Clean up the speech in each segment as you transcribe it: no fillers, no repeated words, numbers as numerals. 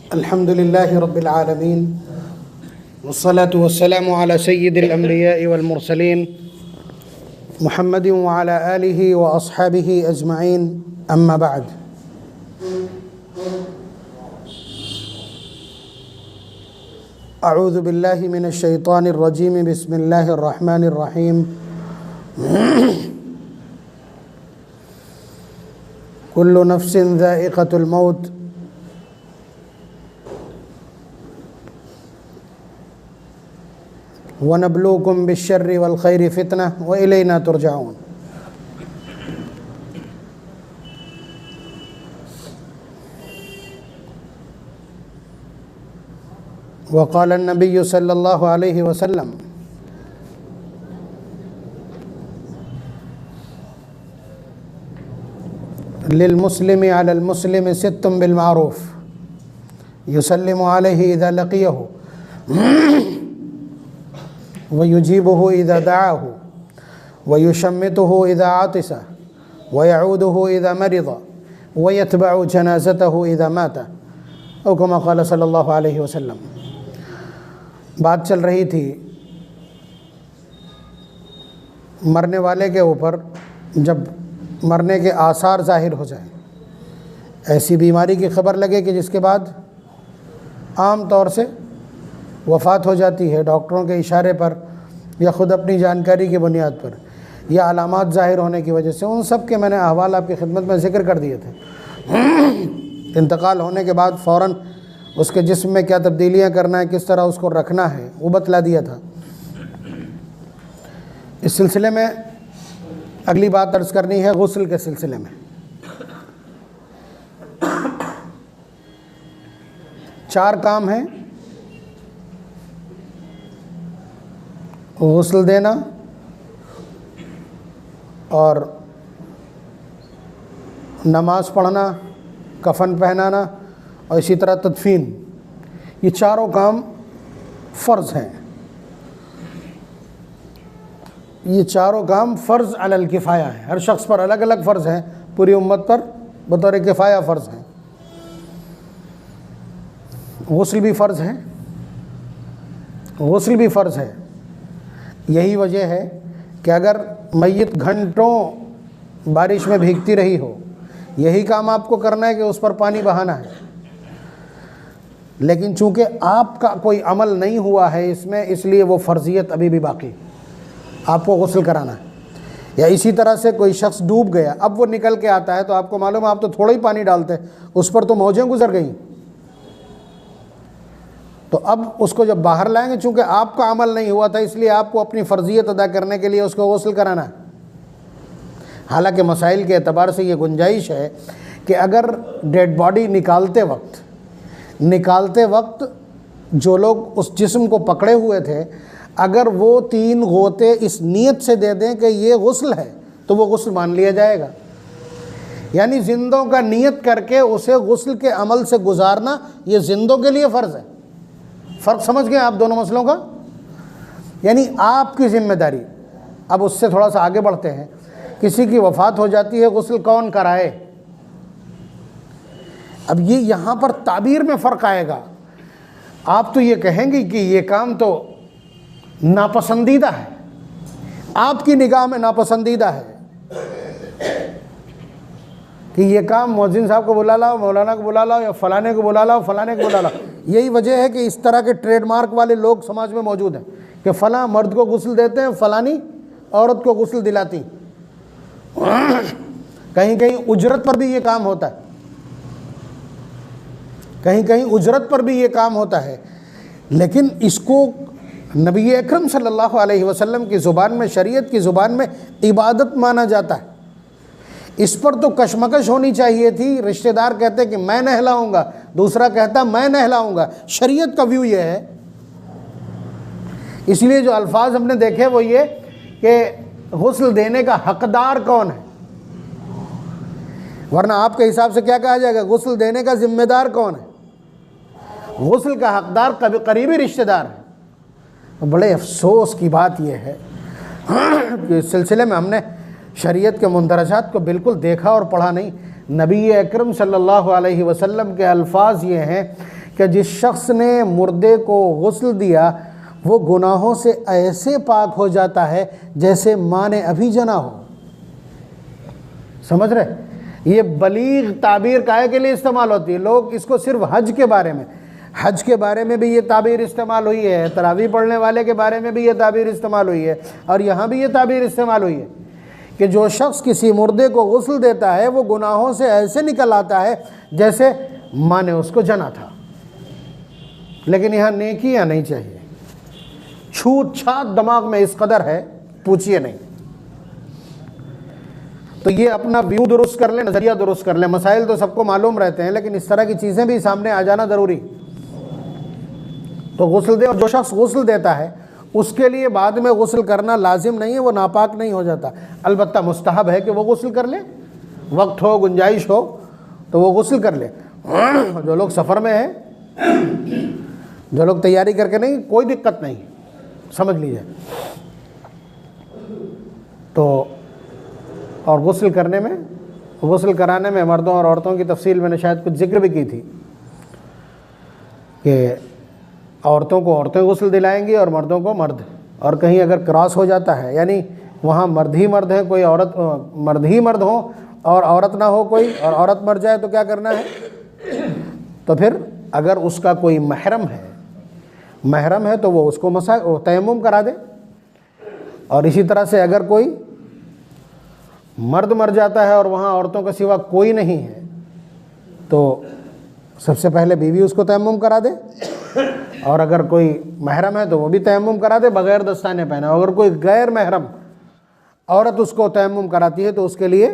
अल्हम्दुलिल्लाहि रब्बिल आलमीन वस्सलातु वस्सलामु अला सय्यिदिल अंबिया'i वल मुरसलीन मुहम्मदिन व अला आलिहि व अस्हाबिहि अजमईन अम्मा बाद। अऊज़ु बिल्लाहि मिनश शैतानिर रजीम बिस्मिल्लाहिर रहमानिर रहीम। कुल्लु नफ्सिन ज़ाइक़तुल मौत वनब्लूकुम बिश्शर्रि वल खैरि फितना व इलैना तुरजाऊन। वक़ाल नबी सल्लल्लाहु अलैहि वसल्लम लिल मुस्लिमी अलल मुस्लिमी सित्तुम बिल मारूफ युसल्लिमु अलैहि इज़ा लक़ियहु व युजीबुहु इज़ा दआहु व युशम्मितुहु इज़ा आतिसा व यऊदुहु इज़ा मरिज़ा व यतबअु जनाज़तहु इज़ा माता औ कमा क़ाल सल्लल्लाहु अलैहि वसल्लम। बात चल रही थी मरने वाले के ऊपर जब मरने के आसार ज़ाहिर हो जाए, ऐसी बीमारी की खबर लगे कि जिसके बाद आम तौर से वफ़ात हो जाती है, डॉक्टरों के इशारे पर या ख़ुद अपनी जानकारी की बुनियाद पर या अलामात ज़ाहिर होने की वजह से, उन सब के मैंने अहवाल आपकी खिदमत में ज़िक्र कर दिए थे। इंतकाल होने के बाद फ़ौरन उसके जिस्म में क्या तब्दीलियाँ करना है, किस तरह उसको रखना है, वो बतला दिया था। इस सिलसिले में अगली बात अर्ज़ करनी है गुस्ल के सिलसिले में। 4 काम हैं: गुस्ल देना और नमाज पढ़ना, कफन पहनाना और इसी तरह तदफीन। ये चारों काम फ़र्ज़ हैं। ये चारों काम फ़र्ज़ अलल किफ़ाया है। हर शख्स पर अलग अलग फ़र्ज़ हैं, पूरी उम्मत पर बतौर किफ़ाया फ़र्ज़ हैं। गुस्ल भी फ़र्ज़ है, गुस्ल भी फ़र्ज़ है। यही वजह है कि अगर मय्यत घंटों बारिश में भीगती रही हो, यही काम आपको करना है कि उस पर पानी बहाना है, लेकिन चूँकि आपका कोई अमल नहीं हुआ है इसमें, इसलिए वो फ़र्ज़ियत अभी भी बाकी, आपको गुस्ल कराना है। या इसी तरह से कोई शख्स डूब गया, अब वो निकल के आता है तो आपको मालूम है आप तो थोड़ा ही पानी डालते, उस पर तो मौजें गुजर गई, तो अब उसको जब बाहर लाएंगे, चूँकि आपका अमल नहीं हुआ था इसलिए आपको अपनी फ़र्ज़ियत अदा करने के लिए उसको गुस्ल कराना है। हालांकि मसाइल के एतबार से ये गुंजाइश है कि अगर डेड बॉडी निकालते वक्त जो लोग उस जिस्म को पकड़े हुए थे, अगर वो 3 गोते इस नीयत से दे दें कि ये गुस्ल है, तो वो गुस्ल मान लिया जाएगा। यानी जिंदों का नियत करके उसे गुस्ल के अमल से गुजारना, ये जिंदों के लिए फ़र्ज़ है। फ़र्क समझ गए आप दोनों मसलों का? यानी आपकी ज़िम्मेदारी। अब उससे थोड़ा सा आगे बढ़ते हैं। किसी की वफ़ात हो जाती है, गुस्ल कौन कराए? अब ये यहाँ पर ताबीर में फ़र्क आएगा। आप तो ये कहेंगे कि ये काम तो नापसंदीदा है, आपकी निगाह में नापसंदीदा है कि ये काम मुअज्जिन साहब को बुला लाओ, मौलाना को बुला लाओ, या फ़लाने को बुला लाओ, फ़लाने को बुला लाओ। यही वजह है कि इस तरह के ट्रेडमार्क वाले लोग समाज में मौजूद हैं कि फ़लाँ मर्द को गुस्ल देते हैं, फ़लानी औरत को गुस्ल दिलाती। कहीं कहीं उजरत पर भी ये काम होता है, कहीं कहीं उजरत पर भी ये काम होता है। लेकिन इसको नबी अकरम सल्लल्लाहु अलैहि वसल्लम की ज़ुबान में, शरीयत की ज़ुबान में इबादत माना जाता है। इस पर तो कशमकश होनी चाहिए थी। रिश्तेदार कहते कि मैं नहलाऊंगा, दूसरा कहता मैं नहलाऊंगा। शरीयत का व्यू ये है। इसलिए जो अल्फाज हमने देखे वो ये कि गुस्ल देने का हकदार कौन है, वरना आपके हिसाब से क्या कहा जाएगा, गुस्ल देने का जिम्मेदार कौन है? गुस्ल का हकदार करीबी रिश्तेदार है। बड़े अफसोस की बात यह है कि इस सिलसिले में हमने शरीयत के मुंदरजात को बिल्कुल देखा और पढ़ा नहीं। नबी अकरम सल्लल्लाहु अलैहि वसल्लम के अल्फाज ये हैं कि जिस शख्स ने मुर्दे को गुस्ल दिया वो गुनाहों से ऐसे पाक हो जाता है जैसे माँ ने अभी जना हो। समझ रहे? ये बलीग ताबीर काहे के लिए इस्तेमाल होती है? लोग इसको सिर्फ हज के बारे में भी ये ताबीर इस्तेमाल हुई है, तरावी पढ़ने वाले के बारे में भी ये ताबीर इस्तेमाल हुई है, और यहाँ भी ये ताबीर इस्तेमाल हुई है कि जो शख्स किसी मुर्दे को गुस्ल देता है वो गुनाहों से ऐसे निकल आता है जैसे माँ ने उसको जना था। लेकिन यहाँ नेकियाँ नहीं चाहिए, छूत छात दिमाग में इस कदर है, पूछिए नहीं। तो ये अपना व्यू दुरुस्त कर ले, नज़रिया दुरुस्त कर ले। मसाइल तो सबको मालूम रहते हैं, लेकिन इस तरह की चीज़ें भी सामने आ जाना ज़रूरी। तो गुस्ल दे, और जो शख्स गुस्ल देता है उसके लिए बाद में गुस्ल करना लाजिम नहीं है, वो नापाक नहीं हो जाता। अलबत्ता मुस्तहब है कि वो गुस्ल कर ले, वक्त हो, गुंजाइश हो तो वो गुस्ल कर ले। जो लोग सफ़र में हैं, जो लोग तैयारी करके नहीं, कोई दिक्कत नहीं, समझ लीजिए। तो और गुस्ल करने में, गुस्ल कराने में मर्दों और औरतों की तफसील मैंने शायद कुछ जिक्र भी की थी कि औरतों को औरतें गुस्ल दिलाएंगी और मर्दों को मर्द। और कहीं अगर क्रॉस हो जाता है, यानी वहाँ मर्द ही मर्द है, कोई औरत, मर्द ही मर्द हो और औरत ना हो कोई, और औरत मर जाए तो क्या करना है? तो फिर अगर उसका कोई महरम है तो वो उसको तयम्मुम करा दे। और इसी तरह से अगर कोई मर्द मर जाता है और वहाँ औरतों के सिवा कोई नहीं है तो सबसे पहले बीवी उसको तयम्मुम करा दे, और अगर कोई महरम है तो वो भी तयम्मुम करा दे बग़ैर दस्ताने पहने। अगर कोई गैर महरम औरत उसको तयम्मुम कराती है तो उसके लिए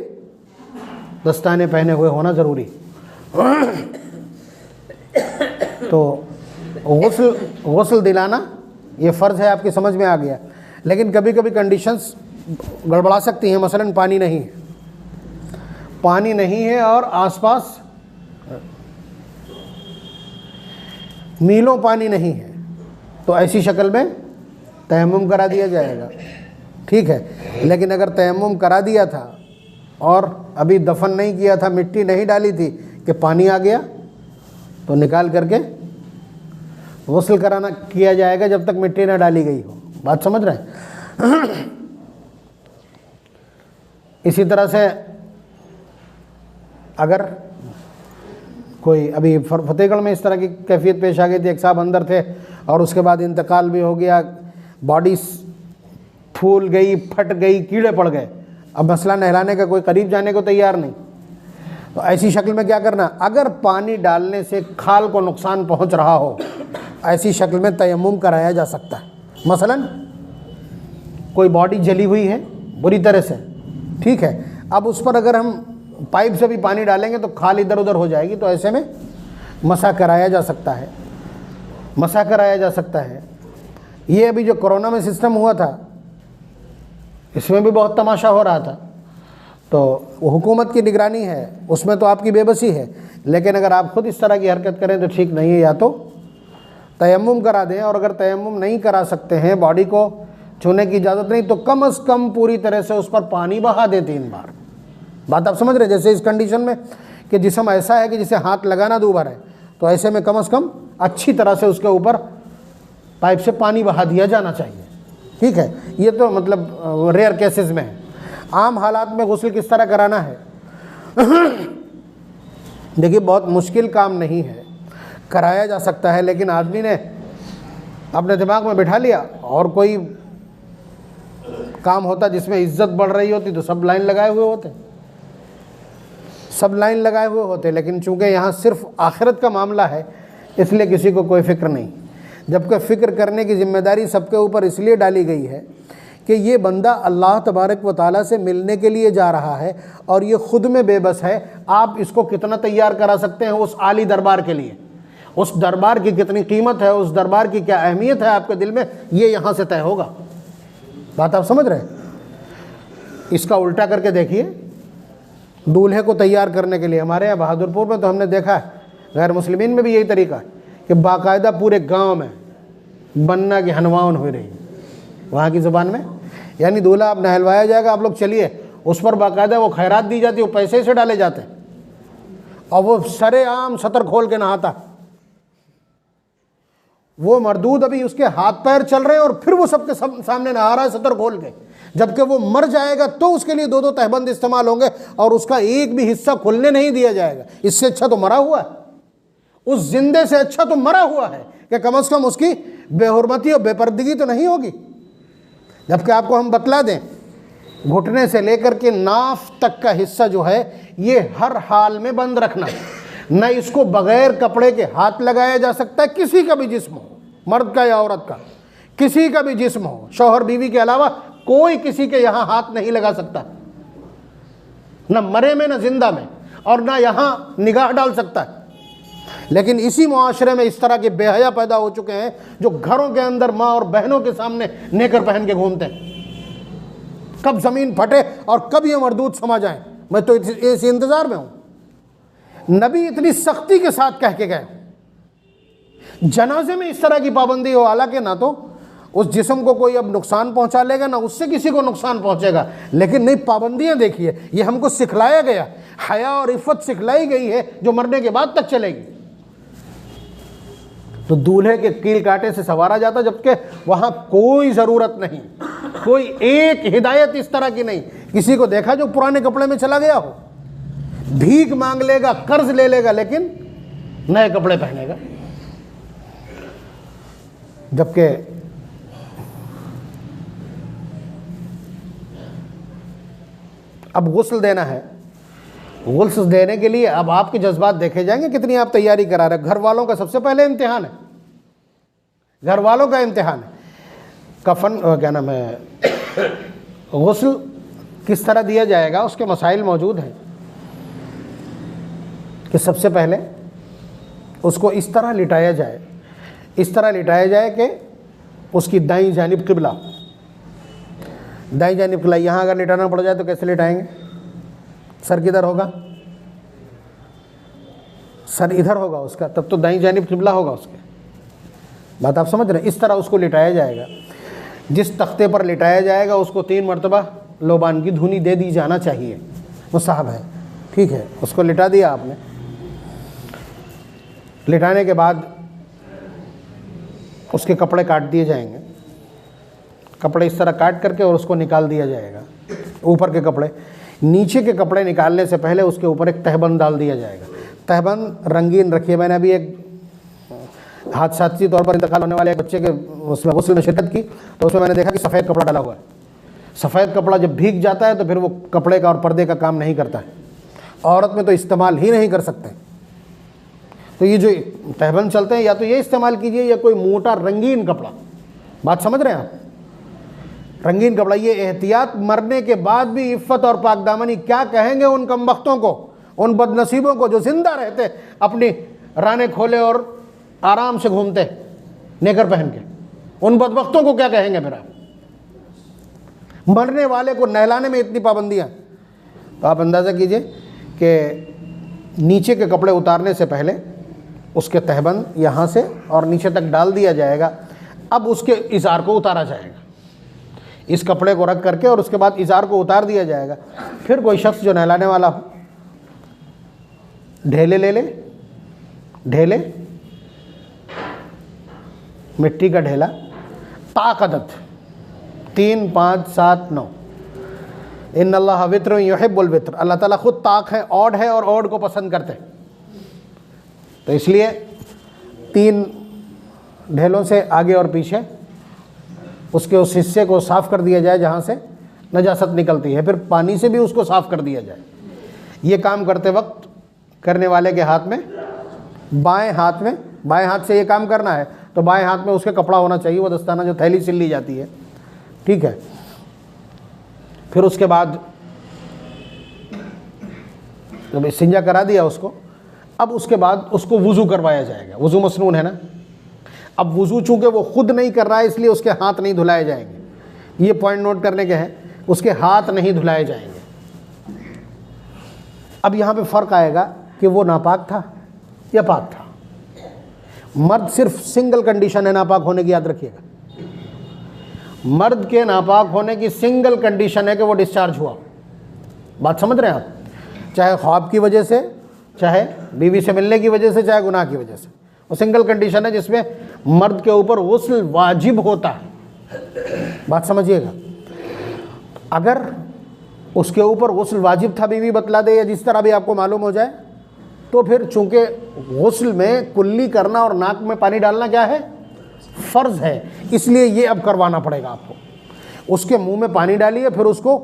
दस्ताने पहने हुए होना ज़रूरी। तो गुस्ल दिलाना ये फ़र्ज़ है, आपकी समझ में आ गया। लेकिन कभी कभी कंडीशंस गड़बड़ा सकती हैं। मसलन पानी नहीं है और आसपास मीलों पानी नहीं है, तो ऐसी शक्ल में तयम्मुम करा दिया जाएगा, ठीक है। लेकिन अगर तयम्मुम करा दिया था और अभी दफन नहीं किया था, मिट्टी नहीं डाली थी कि पानी आ गया, तो निकाल करके गुस्ल कराना किया जाएगा जब तक मिट्टी ना डाली गई हो। बात समझ रहे हैं? इसी तरह से अगर कोई, अभी फतेहगढ़ में इस तरह की कैफियत पेश आ गई थी, एक साहब अंदर थे और उसके बाद इंतकाल भी हो गया, बॉडी फूल गई, फट गई, कीड़े पड़ गए। अब मसला नहलाने का कोई करीब जाने को तैयार नहीं। तो ऐसी शक्ल में क्या करना? अगर पानी डालने से खाल को नुकसान पहुंच रहा हो, ऐसी शक्ल में तयम्मुम कराया जा सकता है। मसलन कोई बॉडी जली हुई है बुरी तरह से, ठीक है, अब उस पर अगर हम पाइप से भी पानी डालेंगे तो खाल इधर उधर हो जाएगी, तो ऐसे में मसा कराया जा सकता है। ये अभी जो कोरोना में सिस्टम हुआ था, इसमें भी बहुत तमाशा हो रहा था। तो वो हुकूमत की निगरानी है, उसमें तो आपकी बेबसी है, लेकिन अगर आप खुद इस तरह की हरकत करें तो ठीक नहीं है। या तो तयम्मुम करा दें, और अगर तयम्मुम नहीं करा सकते हैं, बॉडी को छूने की इजाज़त नहीं, तो कम से कम पूरी तरह से उस पर पानी बहा दे 3 बार। बात आप समझ रहे हैं? जैसे इस कंडीशन में कि जिस्म ऐसा है कि जिसे हाथ लगाना दूभर है, तो ऐसे में कम से कम अच्छी तरह से उसके ऊपर पाइप से पानी बहा दिया जाना चाहिए, ठीक है। ये तो मतलब रेयर केसेस में है। आम हालात में गुस्ल किस तरह कराना है? देखिए, बहुत मुश्किल काम नहीं है, कराया जा सकता है। लेकिन आदमी ने अपने दिमाग में बिठा लिया, और कोई काम होता जिसमें इज्जत बढ़ रही होती तो सब लाइन लगाए हुए होते, लेकिन चूंकि यहाँ सिर्फ आखिरत का मामला है, इसलिए किसी को कोई फ़िक्र नहीं। जबकि फ़िक्र करने की जिम्मेदारी सबके ऊपर इसलिए डाली गई है कि ये बंदा अल्लाह तबारक व तआला से मिलने के लिए जा रहा है, और ये ख़ुद में बेबस है। आप इसको कितना तैयार करा सकते हैं उस आली दरबार के लिए? उस दरबार की कितनी कीमत है, उस दरबार की क्या अहमियत है आपके दिल में, ये यहाँ से तय होगा। बात आप समझ रहे हैं? इसका उल्टा करके देखिए, दूल्हे को तैयार करने के लिए हमारे यहाँ बहादुरपुर में तो हमने देखा है, गैर मुस्लिमीन में भी यही तरीका है कि बाकायदा पूरे गांव में बन्ना की हनवान हो रही है वहाँ की ज़ुबान में, यानी दूल्हा अब नहलवाया जाएगा, आप लोग चलिए, उस पर बाकायदा वो खैरात दी जाती है, वो पैसे से डाले जाते हैं, और वो सरेआम सतर खोल के नहाता। वो मरदूद अभी उसके हाथ पैर चल रहे हैं और फिर वो सबके सामने नहा रहा है सतर खोल के, जबकि वो मर जाएगा तो उसके लिए 2-2 तहबंद इस्तेमाल होंगे और उसका एक भी हिस्सा खुलने नहीं दिया जाएगा। इससे अच्छा तो मरा हुआ है, उस जिंदे से अच्छा तो मरा हुआ है कि कम से कम उसकी बेहुरमती और बेपर्दगी तो नहीं होगी। जबकि आपको हम बतला दें, घुटने से लेकर के नाफ तक का हिस्सा जो है ये हर हाल में बंद रखना, न इसको बगैर कपड़े के हाथ लगाया जा सकता है। किसी का भी जिस्म हो, मर्द का या औरत का, किसी का भी जिस्म हो, शौहर बीवी के अलावा कोई किसी के यहाँ हाथ नहीं लगा सकता, न मरे में न जिंदा में, और ना यहाँ निगाह डाल सकता है। लेकिन इसी मुआशरे में इस तरह के बेहया पैदा हो चुके हैं जो घरों के अंदर माँ और बहनों के सामने नेकर पहन के घूमते हैं। कब जमीन फटे और कब ये मरदूद समा जाए, मैं तो इस इंतजार में हूं। नबी इतनी सख्ती के साथ कह के गए, जनाजे में इस तरह की पाबंदी हो, हालांकि ना तो उस जिस्म को कोई अब नुकसान पहुंचा लेगा, ना उससे किसी को नुकसान पहुंचेगा, लेकिन नहीं, पाबंदियां देखिए, ये हमको सिखलाया गया, हया और इफ़्फ़त सिखलाई गई है जो मरने के बाद तक चलेगी। तो दूल्हे के कील कांटे से संवारा जाता, जबकि वहां कोई ज़रूरत नहीं, कोई एक हिदायत इस तरह की नहीं। किसी को देखा जो पुराने कपड़े में चला गया हो, भीख मांग लेगा, कर्ज ले लेगा, लेकिन नए कपड़े पहनेगा। जबकि अब गुस्ल देना है, गुस्ल देने के लिए अब आपके जज्बात देखे जाएंगे, कितनी आप तैयारी करा रहे। घर वालों का सबसे पहले इम्तिहान है, घर वालों का इम्तिहान है। कफन क्या नाम है, गुस्ल किस तरह दिया जाएगा, उसके मसाइल मौजूद हैं कि सबसे पहले उसको इस तरह लिटाया जाए, इस तरह लिटाया जाए कि उसकी दाईं जानिब किबला, दाईं जानिब किबला। यहाँ अगर लिटाना पड़ जाए तो कैसे लिटाएंगे, सर किधर होगा, सर इधर होगा उसका, तब तो दाईं जानिब किबला होगा उसके। बात आप समझ रहे हैं। इस तरह उसको लिटाया जाएगा। जिस तख्ते पर लिटाया जाएगा उसको 3 मरतबा लोबान की धुनी दे दी जाना चाहिए, मुस्तहब है, ठीक है। उसको लिटा दिया आपने, लिटाने के बाद उसके कपड़े काट दिए जाएंगे, कपड़े इस तरह काट करके और उसको निकाल दिया जाएगा। ऊपर के कपड़े, नीचे के कपड़े निकालने से पहले उसके ऊपर एक तहबंद डाल दिया जाएगा। तहबंद रंगीन रखिए। मैंने अभी एक हादसाती तौर पर इंतकाल होने वाले एक बच्चे के उसमें गुस्ल में शिरकत की, तो उसमें मैंने देखा कि सफ़ेद कपड़ा डाला हुआ है। सफ़ेद कपड़ा जब भीग जाता है तो फिर वो कपड़े का और पर्दे का काम नहीं करता है, औरत में तो इस्तेमाल ही नहीं कर सकते। तो ये जो तहबंद चलते हैं, या तो ये इस्तेमाल कीजिए या कोई मोटा रंगीन कपड़ा। बात समझ रहे हैं आप, रंगीन कपड़ा। ये एहतियात, मरने के बाद भी इफ़्फ़त और पाकदामनी क्या कहेंगे उन कमबख्तों को, उन बदनसीबों को जो जिंदा रहते अपनी राने खोले और आराम से घूमते नेकर पहन के, उन बदबख्तों को क्या कहेंगे फिर आप। मरने वाले को नहलाने में इतनी पाबंदियां, तो आप अंदाज़ा कीजिए कि नीचे के कपड़े उतारने से पहले उसके तहबंद यहाँ से और नीचे तक डाल दिया जाएगा। अब उसके इज़ार को उतारा जाएगा, इस कपड़े को रख करके, और उसके बाद इज़ार को उतार दिया जाएगा। फिर कोई शख्स जो नहलाने वाला हो, ढेले ले ले, ढेले, मिट्टी का ढेला, ताक़दत 3, 5, 7, 9। इन्नल्लाह वित्र युहिब्बुल वित्र, अल्लाह ताला खुद ताक है, ऑड है और ऑड को पसंद करते हैं। तो इसलिए 3 ढेलों से आगे और पीछे उसके उस हिस्से को साफ़ कर दिया जाए जहाँ से नजासत निकलती है, फिर पानी से भी उसको साफ़ कर दिया जाए। ये काम करते वक्त करने वाले के हाथ में, बाएं हाथ से ये काम करना है तो बाएं हाथ में उसके कपड़ा होना चाहिए, वो दस्ताना जो थैली सिल ली जाती है, ठीक है। फिर उसके बाद जब सिंजा करा दिया उसको, अब उसके बाद उसको वज़ू करवाया जाएगा। वज़ू मसनून है ना, अब वज़ू चूँकि वो खुद नहीं कर रहा है इसलिए उसके हाथ नहीं धुलाए जाएंगे। ये पॉइंट नोट करने के हैं, उसके हाथ नहीं धुलाए जाएंगे। अब यहाँ पे फ़र्क आएगा कि वो नापाक था या पाक था। मर्द सिर्फ सिंगल कंडीशन है नापाक होने की, याद रखिएगा। मर्द के नापाक होने की सिंगल कंडीशन है कि वो डिस्चार्ज हुआ। बात समझ रहे हैं आप, चाहे ख्वाब की वजह से, चाहे बीवी से मिलने की वजह से, चाहे गुनाह की वजह से। वो सिंगल कंडीशन है जिसमें मर्द के ऊपर गुस्ल वाजिब होता है। बात समझिएगा, अगर उसके ऊपर गुस्ल वाजिब था, बीवी बतला दे या जिस तरह भी आपको मालूम हो जाए, तो फिर चूंकि गुस्ल में कुल्ली करना और नाक में पानी डालना क्या है, फ़र्ज़ है, इसलिए ये अब करवाना पड़ेगा आपको। उसके मुंह में पानी डालिए, फिर उसको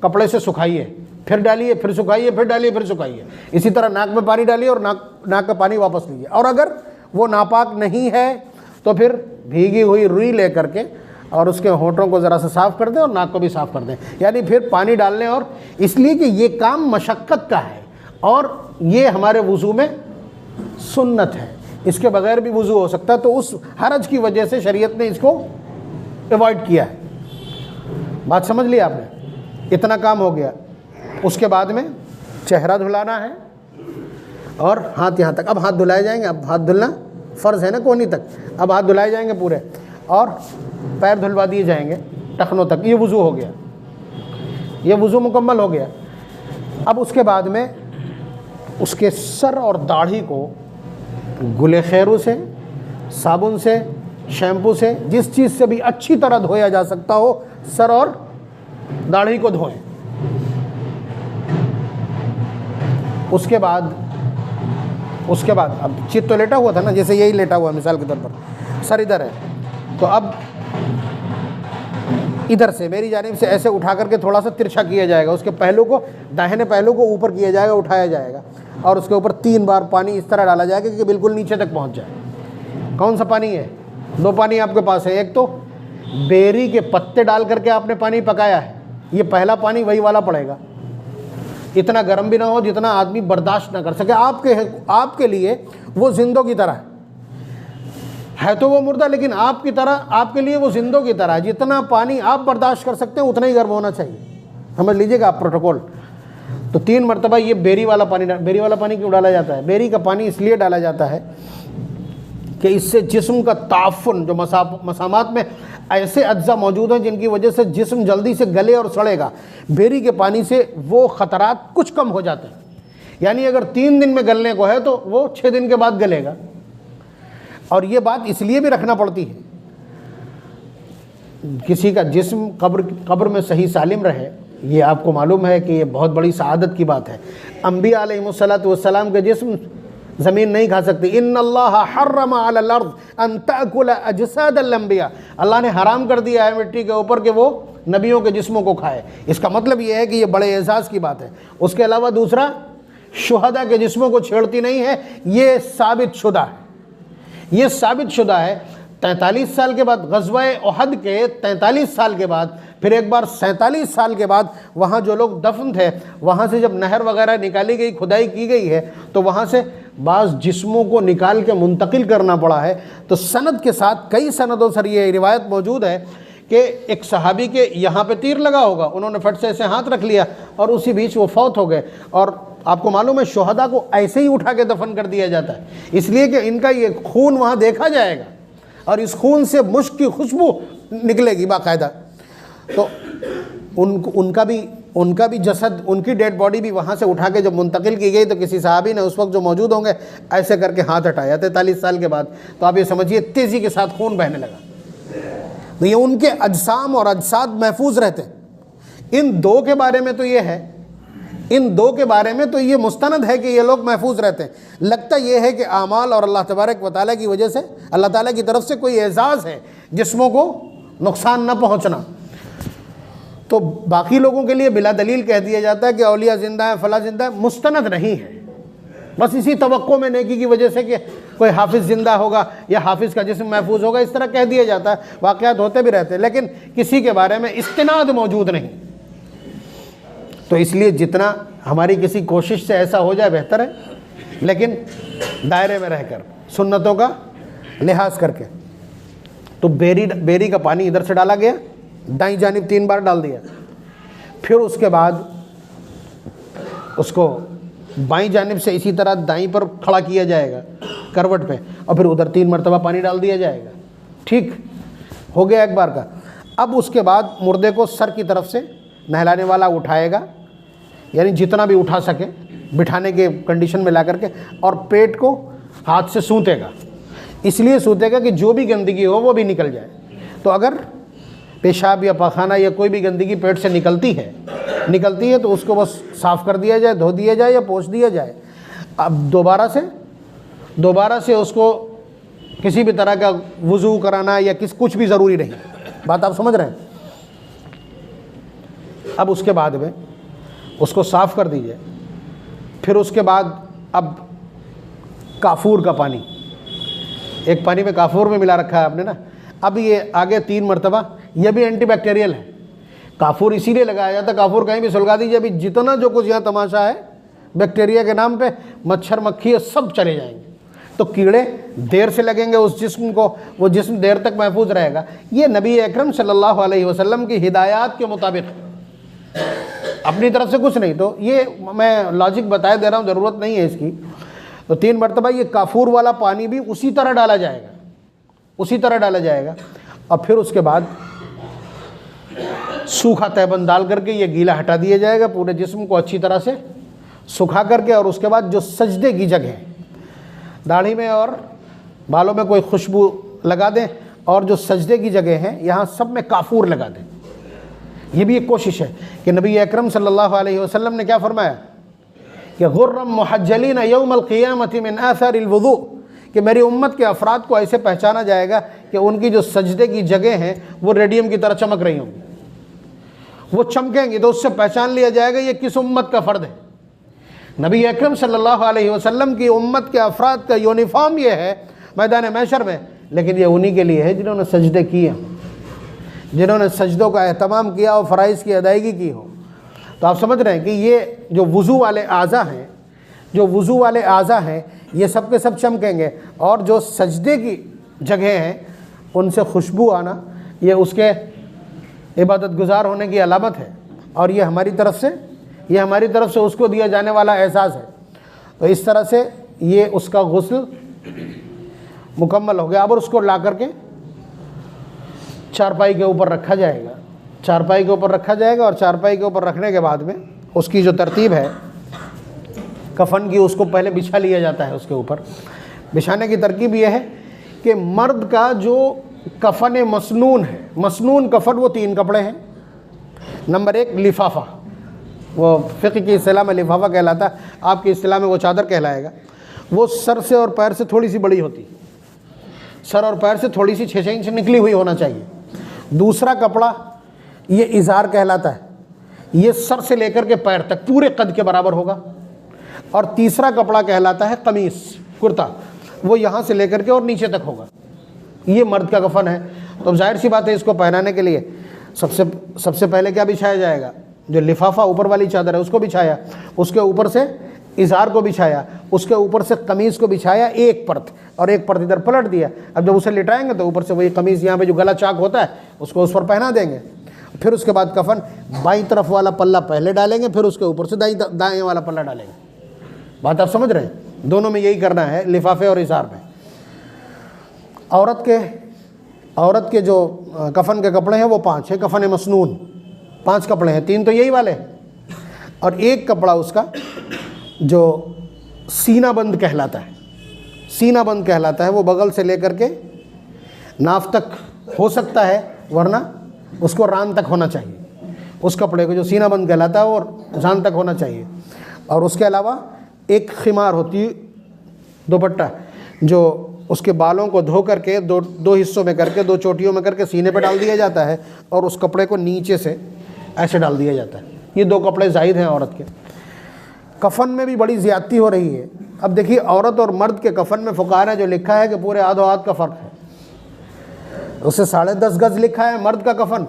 कपड़े से सुखाइए, फिर डालिए, फिर सुखाइए, फिर डालिए, फिर सुखाइए। इसी तरह नाक में पानी डालिए और नाक का पानी वापस लीजिए। और अगर वो नापाक नहीं है तो फिर भीगी हुई रुई ले करके और उसके होंठों को ज़रा सा साफ़ कर दें और नाक को भी साफ़ कर दें, यानी फिर पानी डालने। और इसलिए कि ये काम मशक्क़त का है और ये हमारे वज़ू में सुन्नत है, इसके बगैर भी वज़ू हो सकता है, तो उस हरज की वजह से शरीयत ने इसको अवॉइड किया है। बात समझ ली आपने? इतना काम हो गया। उसके बाद में चेहरा धुलाना है और हाथ यहाँ तक। अब हाथ धुलाए जाएंगे, अब हाथ धुलना फ़र्ज़ है ना कोहनी तक, अब हाथ धुलाए जाएंगे पूरे और पैर धुलवा दिए जाएंगे टखनों तक। ये वज़ू हो गया, ये वज़ू मुकम्मल हो गया। अब उसके बाद में उसके सर और दाढ़ी को गुले खैरू से, साबुन से, शैम्पू से, जिस चीज़ से भी अच्छी तरह धोया जा सकता हो, सर और दाढ़ी को धोएं। उसके बाद अब चित तो लेटा हुआ था ना, जैसे यही लेटा हुआ मिसाल के तौर पर, सर इधर है, तो अब इधर से मेरी जानिब से ऐसे उठा करके थोड़ा सा तिरछा किया जाएगा, उसके पहलू को, दाहिने पहलू को ऊपर किया जाएगा, उठाया जाएगा और उसके ऊपर 3 बार पानी इस तरह डाला जाएगा कि बिल्कुल नीचे तक पहुंच जाए। कौन सा पानी है? 2 पानी आपके पास है। एक तो बेरी के पत्ते डाल करके आपने पानी पकाया है, ये पहला पानी वही वाला पड़ेगा। इतना गर्म भी ना हो जितना आदमी बर्दाश्त ना कर सके। आपके लिए वो जिंदों की तरह है तो वो मुर्दा, लेकिन आपकी तरह, आपके लिए वो जिंदों की तरह है। जितना पानी आप बर्दाश्त कर सकते हैं उतना ही गर्म होना चाहिए, समझ लीजिएगा आप प्रोटोकॉल। तो 3 मरतबा ये बेरी वाला पानी क्यों डाला जाता है? बेरी का पानी इसलिए डाला जाता है कि इससे जिस्म का ताफ़ुन, जो मसामात में ऐसे अज्जा मौजूद हैं जिनकी वजह से जिस्म जल्दी से गले और सड़ेगा, बेरी के पानी से वो ख़तरात कुछ कम हो जाते हैं। यानी अगर 3 दिन में गलने को है तो वो 6 दिन के बाद गलेगा। और ये बात इसलिए भी रखना पड़ती है, किसी का जिस्म कब्र में सही सालिम रहे। ये आपको मालूम है कि ये बहुत बड़ी सआदत की बात है। अंबिया अलैहिमुस्सलातु वस्सलाम के जिस्म ज़मीन नहीं खा सकती। इन्नल्लाह हर्रमा अलल अर्द अन तअकुल अजसादल अंबिया, अल्लाह ने हराम कर दिया है मिट्टी के ऊपर कि वो नबियों के जिस्मों को खाए। इसका मतलब ये है कि ये बड़े एजाज़ की बात है। उसके अलावा दूसरा, शुहदा के जिस्मों को छेड़ती नहीं है, ये साबित शुदा है। ये साबित शुदा है 43 साल के बाद, ग़ज़वा उहद के 43 साल के बाद, फिर एक बार 47 साल के बाद वहाँ जो लोग दफन थे, वहाँ से जब नहर वगैरह निकाली गई, खुदाई की गई है, तो वहाँ से बाज़ जिस्मों को निकाल के मुंतकिल करना पड़ा है। तो सनद के साथ कई सनदों से ये रिवायत मौजूद है कि एक सहाबी के यहाँ पे तीर लगा होगा, उन्होंने फट से ऐसे हाथ रख लिया और उसी बीच वो फौत हो गए। और आपको मालूम है शुहदा को ऐसे ही उठा के दफन कर दिया जाता है, इसलिए कि इनका ये खून वहाँ देखा जाएगा और इस खून से मुश्क की खुशबू निकलेगी बाकायदा। तो उनका भी जसद, उनकी डेड बॉडी भी वहाँ से उठा के जब मुंतकिल की गई तो किसी साहबी ने उस वक्त जो मौजूद होंगे ऐसे करके हाथ हटाया 43 साल के बाद। तो आप ये समझिए तेज़ी के साथ खून बहने लगा। तो ये उनके अजसाम और अजसाद महफूज रहते हैं। इन 2 के बारे में तो ये है, इन 2 के बारे में तो ये मुस्तनद है कि ये लोग महफूज रहते हैं। लगता ये है कि आमाल और अल्लाह तबारक व तआला की वजह से, अल्लाह ताला की तरफ से कोई एजाज़ है जिस्मों को नुकसान न पहुँचना। तो बाकी लोगों के लिए बिला दलील कह दिया जाता है कि औलिया ज़िंदा है, फ़ला ज़िंदा है, मुस्तनद नहीं है। बस इसी तवक्को में नेकी की वजह से कि कोई हाफिज़ ज़िंदा होगा या हाफिज़ का जिस्म महफूज होगा, इस तरह कह दिया जाता है। वाक़यात होते भी रहते हैं, लेकिन किसी के बारे में इस्तिनाद मौजूद नहीं। तो इसलिए जितना हमारी किसी कोशिश से ऐसा हो जाए बेहतर है, लेकिन दायरे में रहकर, सुन्नतों का लिहाज करके। तो बेरी का पानी इधर से डाला गया, दाईं जानिब 3 बार डाल दिया, फिर उसके बाद उसको बाईं जानिब से इसी तरह दाईं पर खड़ा किया जाएगा करवट पे, और फिर उधर 3 मरतबा पानी डाल दिया जाएगा। ठीक हो गया एक बार का। अब उसके बाद मुर्दे को सर की तरफ से नहलाने वाला उठाएगा, यानी जितना भी उठा सके बिठाने के कंडीशन में ला करके, और पेट को हाथ से सूंतेगा। इसलिए सूतेगा कि जो भी गंदगी हो वो भी निकल जाए। तो अगर पेशाब या पखाना या कोई भी गंदगी पेट से निकलती है तो उसको बस साफ़ कर दिया जाए, धो दिया जाए या पोंछ दिया जाए। अब दोबारा से उसको किसी भी तरह का वुज़ू कराना या कुछ भी ज़रूरी नहीं। बात आप समझ रहे हैं? अब उसके बाद में उसको साफ़ कर दीजिए। फिर उसके बाद अब काफूर का पानी, एक पानी में काफूर में मिला रखा है आपने ना, अब ये आगे 3 मरतबा, यह भी एंटीबैक्टीरियल है। काफूर इसीलिए लगाया जाता है, काफूर कहीं भी सुलगा दीजिए, अभी जितना जो कुछ यहाँ तमाशा है बैक्टीरिया के नाम पे, मच्छर मक्खी सब चले जाएंगे। तो कीड़े देर से लगेंगे उस जिस्म को, वो जिस्म देर तक महफूज रहेगा। ये नबी अकरम सल्लल्लाहु अलैहि वसल्लम की हिदायत के मुताबिक, अपनी तरफ से कुछ नहीं। तो ये मैं लॉजिक बताए दे रहा हूँ, ज़रूरत नहीं है इसकी। तो 3 मरतबा ये काफूर वाला पानी भी उसी तरह डाला जाएगा, और फिर उसके बाद सूखा तैबन डाल करके ये गीला हटा दिया जाएगा, पूरे जिस्म को अच्छी तरह से सुखा करके। और उसके बाद जो सजदे की जगह, दाढ़ी में और बालों में कोई खुशबू लगा दें, और जो सजदे की जगह है यहाँ सब में काफूर लगा दें। ये भी एक कोशिश है कि नबी अकरम सल्लल्लाहु अलैहि वसल्लम ने क्या फरमाया कि गुर्रम मुहज्जलीन यौमल क़ियामति मिन आसारिल वुज़ू, कि मेरी उम्मत के अफराद को ऐसे पहचाना जाएगा कि उनकी जो सजदे की जगह हैं वो रेडियम की तरह चमक रही होंगी, वो चमकेंगी, तो उससे पहचान लिया जाएगा ये किस उम्मत का फ़र्द है। नबी अकरम सल्लल्लाहु अलैहि वसल्लम की उम्मत के अफराद का यूनिफॉर्म ये है मैदान महशर में, लेकिन ये उन्हीं के लिए है जिन्होंने सजदे किए, जिन्होंने सजदों का एहतमाम किया और फ़राइज़ की अदायगी की हो। तो आप समझ रहे हैं कि ये जो वुज़ू वाले आज़ा हैं, ये सब के सब चमकेंगे, और जो सजदे की जगह हैं उनसे खुशबू आना, ये उसके इबादत गुज़ार होने की अलामत है, और ये हमारी तरफ से उसको दिया जाने वाला एहसास है। तो इस तरह से ये उसका गुस्ल मुकम्मल हो गया। अब उसको ला करके चारपाई के ऊपर रखा जाएगा, और चारपाई के ऊपर रखने के बाद में उसकी जो तरतीब है कफ़न की, उसको पहले बिछा लिया जाता है। उसके ऊपर बिछाने की तरकीब यह है कि मर्द का जो कफ़न मसनून है, मसनून कफ़न वो 3 कपड़े हैं। नंबर 1 लिफाफा, वो फ़िक़्ह की इस्तिलाह में लिफाफा कहलाता है, आपकी इस्तिलाह में वो चादर कहलाएगा। वो सर से और पैर से थोड़ी सी बड़ी होती, सर और पैर से थोड़ी सी 6-6 इंच निकली हुई होना चाहिए। दूसरा कपड़ा ये इज़ार कहलाता है, ये सर से लेकर के पैर तक पूरे कद के बराबर होगा। और तीसरा कपड़ा कहलाता है कमीज़, कुर्ता, वो यहाँ से लेकर के और नीचे तक होगा। ये मर्द का कफ़न है। तो जाहिर सी बात है, इसको पहनाने के लिए सबसे पहले क्या बिछाया जाएगा, जो लिफाफा ऊपर वाली चादर है उसको बिछाया, उसके ऊपर से इज़ार को बिछाया, उसके ऊपर से कमीज़ को बिछाया, एक परत, और एक परत इधर पलट दिया। अब जब उसे लिटाएंगे तो ऊपर से वही कमीज़, यहाँ पे जो गला चाक होता है उसको उस पर पहना देंगे। फिर उसके बाद कफ़न बाईं तरफ वाला पल्ला पहले डालेंगे, फिर उसके ऊपर से दाएं वाला पल्ला डालेंगे। बात आप समझ रहे हैं? दोनों में यही करना है, लिफाफे और इज़ार में। औरत के जो कफ़न के कपड़े हैं वो 5 है, कफ़न मसनून 5 कपड़े हैं, 3 तो यही वाले हैं, और एक कपड़ा उसका जो सीना बंद कहलाता है, वो बगल से लेकर के नाफ तक हो सकता है, वरना उसको रान तक होना चाहिए। उस कपड़े को जो सीना बंद कहलाता है वो रान तक होना चाहिए। और उसके अलावा एक खिमार होती है, दुपट्टा, जो उसके बालों को धो करके दो हिस्सों में करके, 2 चोटियों में करके सीने पे डाल दिया जाता है, और उस कपड़े को नीचे से ऐसे डाल दिया जाता है। ये 2 कपड़े जायद हैं औरत के। कफ़न में भी बड़ी ज़्यादती हो रही है। अब देखिए, औरत और मर्द के कफ़न में फ़ुक़हा ने जो लिखा है कि पूरे आधो आध का फ़र्क है, उसे 10.5 गज़ लिखा है मर्द का कफ़न,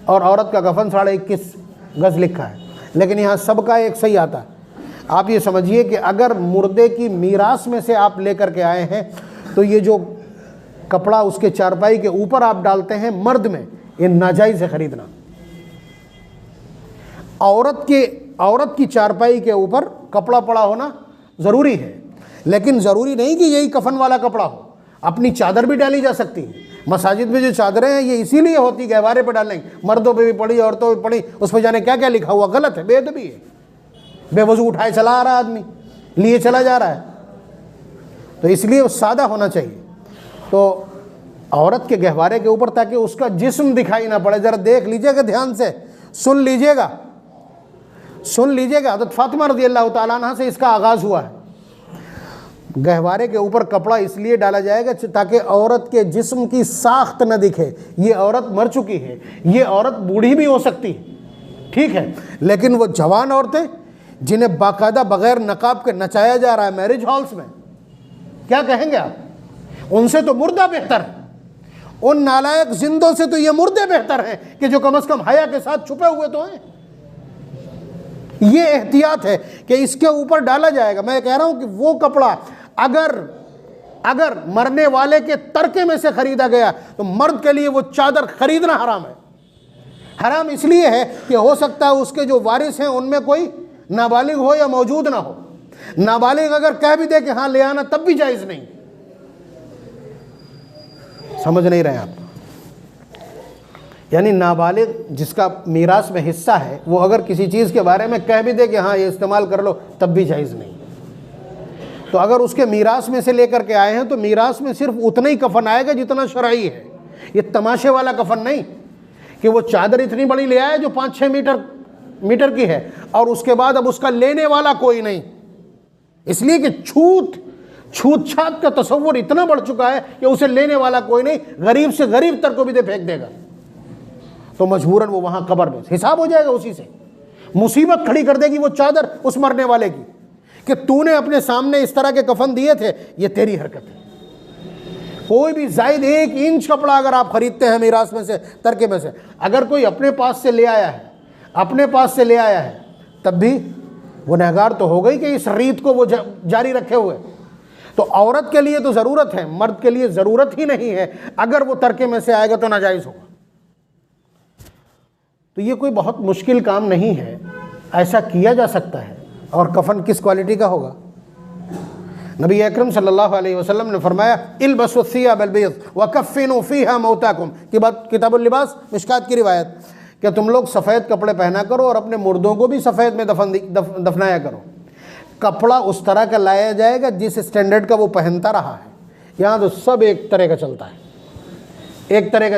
और औरत का कफ़न 21.5 गज़ लिखा है, लेकिन यहाँ सबका एक सही आता है। आप ये समझिए कि अगर मुर्दे की मीरास में से आप लेकर के आए हैं, तो ये जो कपड़ा उसके चारपाई के ऊपर आप डालते हैं मर्द में, ये नाजायज़ है ख़रीदना। औरत की चारपाई के ऊपर कपड़ा पड़ा होना ज़रूरी है, लेकिन ज़रूरी नहीं कि यही कफ़न वाला कपड़ा हो। अपनी चादर भी डाली जा सकती है। मसाजिद में जो चादरें हैं ये इसीलिए होती गहवारे पर डालेंगे, मर्दों पे भी पड़ी, औरतों पे पड़ी, उस पर जाने क्या क्या लिखा हुआ, गलत है, बेअदबी है। बेवजू उठाए चला आ रहा आदमी, लिए चला जा रहा है, तो इसलिए वो सादा होना चाहिए। तो औरत के गहवारे के ऊपर, ताकि उसका जिस्म दिखाई ना पड़े, ज़रा देख लीजिएगा ध्यान से, सुन लीजिएगा। हज़रत फातिमा रज़ियल्लाहु ताला अन्हा से इसका आगाज़ हुआ है। गहवारे के ऊपर कपड़ा इसलिए डाला जाएगा ताकि औरत के जिस्म की साख्त न दिखे। ये औरत मर चुकी है, ये औरत बूढ़ी भी हो सकती है, ठीक है, लेकिन वो जवान औरतें जिन्हें बाकायदा बग़ैर नकाब के नचाया जा रहा है मैरिज हॉल्स में, क्या कहेंगे आप? उनसे तो मुर्दा बेहतर है। उन नालायक जिंदों से तो ये मुर्दे बेहतर हैं कि जो कम से कम हया के साथ छुपे हुए तो हैं। ये एहतियात है कि इसके ऊपर डाला जाएगा। मैं कह रहा हूं कि वो कपड़ा अगर मरने वाले के तरके में से खरीदा गया तो मर्द के लिए वो चादर खरीदना हराम है। हराम इसलिए है कि हो सकता है उसके जो वारिस हैं उनमें कोई नाबालिग हो या मौजूद ना हो। नाबालिग अगर कह भी दे कि हाँ ले आना, तब भी जायज़ नहीं। समझ नहीं रहे आप? यानी नाबालिग जिसका मीरास में हिस्सा है, वो अगर किसी चीज़ के बारे में कह भी दे कि हाँ ये इस्तेमाल कर लो, तब भी जायज़ नहीं। तो अगर उसके मीरास में से लेकर के आए हैं तो मीरास में सिर्फ उतना ही कफन आएगा जितना शरई है। ये तमाशे वाला कफन नहीं कि वो चादर इतनी बड़ी ले आए जो 5-6 मीटर की है और उसके बाद अब उसका लेने वाला कोई नहीं, इसलिए कि छूत छात का तस्वुर इतना बढ़ चुका है कि उसे लेने वाला कोई नहीं। गरीब से गरीब तर को भी दे फेंक देगा तो मजबूरन वो वहां कब्र में हिसाब हो जाएगा। उसी से मुसीबत खड़ी कर देगी वो चादर उस मरने वाले की कि तूने अपने सामने इस तरह के कफन दिए थे, ये तेरी हरकत है। कोई भी जायद 1 इंच कपड़ा अगर आप खरीदते हैं मीरास में से, तरके में से, अगर कोई अपने पास से ले आया है तब भी गुनहगार तो हो गई कि इस रीत को वो जारी रखे हुए। तो औरत के लिए तो ज़रूरत है, मर्द के लिए ज़रूरत ही नहीं है। अगर वो तरके में से आएगा तो नाजायज़ होगा। तो ये कोई बहुत मुश्किल काम नहीं है, ऐसा किया जा सकता है। और कफन किस क्वालिटी का होगा? नबी अकरम सल्लल्लाहु अलैहि वसल्लम ने फरमाया इल्बसु सियाबल बीद व कफ़िनु फ़ीहा मौताकुम की बात, किताबुल लिबास मिशकात की रिवायत, कि तुम लोग सफ़ेद कपड़े पहना करो और अपने मुर्दों को भी सफ़ेद में दफनाया करो। कपड़ा उस तरह का लाया जाएगा जिस स्टैंडर्ड का वो पहनता रहा है। यहाँ तो सब एक तरह का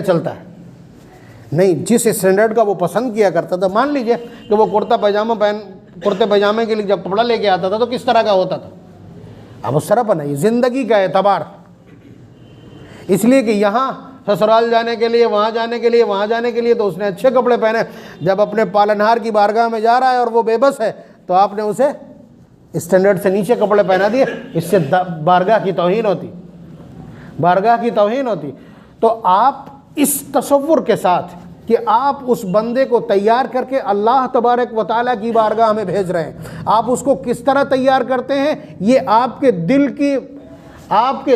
चलता है, नहीं, जिस स्टैंडर्ड का वो पसंद किया करता था। मान लीजिए कि वो कुर्ते पैजामे के लिए जब कपड़ा लेके आता था तो किस तरह का होता था। अब उस तरह पर नहीं, ज़िंदगी का एतबार, इसलिए कि यहाँ ससुराल जाने के लिए, वहाँ जाने के लिए तो उसने अच्छे कपड़े पहने। जब अपने पालनहार की बारगाह में जा रहा है और वो बेबस है तो आपने उसे स्टैंडर्ड से नीचे कपड़े पहना दिए। इससे बारगाह की तौहीन होती। तो आप इस तसव्वुर के साथ कि आप उस बंदे को तैयार करके अल्लाह तबारक व तआला की बारगाह में भेज रहे हैं, आप उसको किस तरह तैयार करते हैं, ये आपके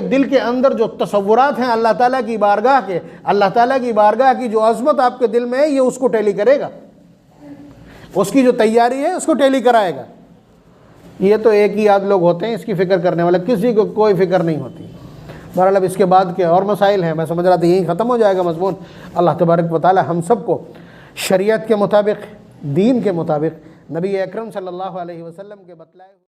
दिल के अंदर जो तसव्वुरात हैं अल्लाह ताला की बारगाह के, अल्लाह ताला की बारगाह की जो अज़मत आपके दिल में है, ये उसको टैली करेगा। उसकी जो तैयारी है उसको टैली कराएगा। ये तो एक ही आध लोग होते हैं इसकी फ़िक्र करने वाले, किसी को कोई फ़िक्र नहीं होती। बहरहाल अब इसके बाद के और मसाइल हैं, मैं समझ रहा था यहीं ख़त्म हो जाएगा मज़मून। अल्लाह तबारक व तआला हम सबको शरीयत के मुताबिक, दीन के मुताबिक, नबी अकरम सल्लल्लाहु अलैहि वसल्लम के बतलाए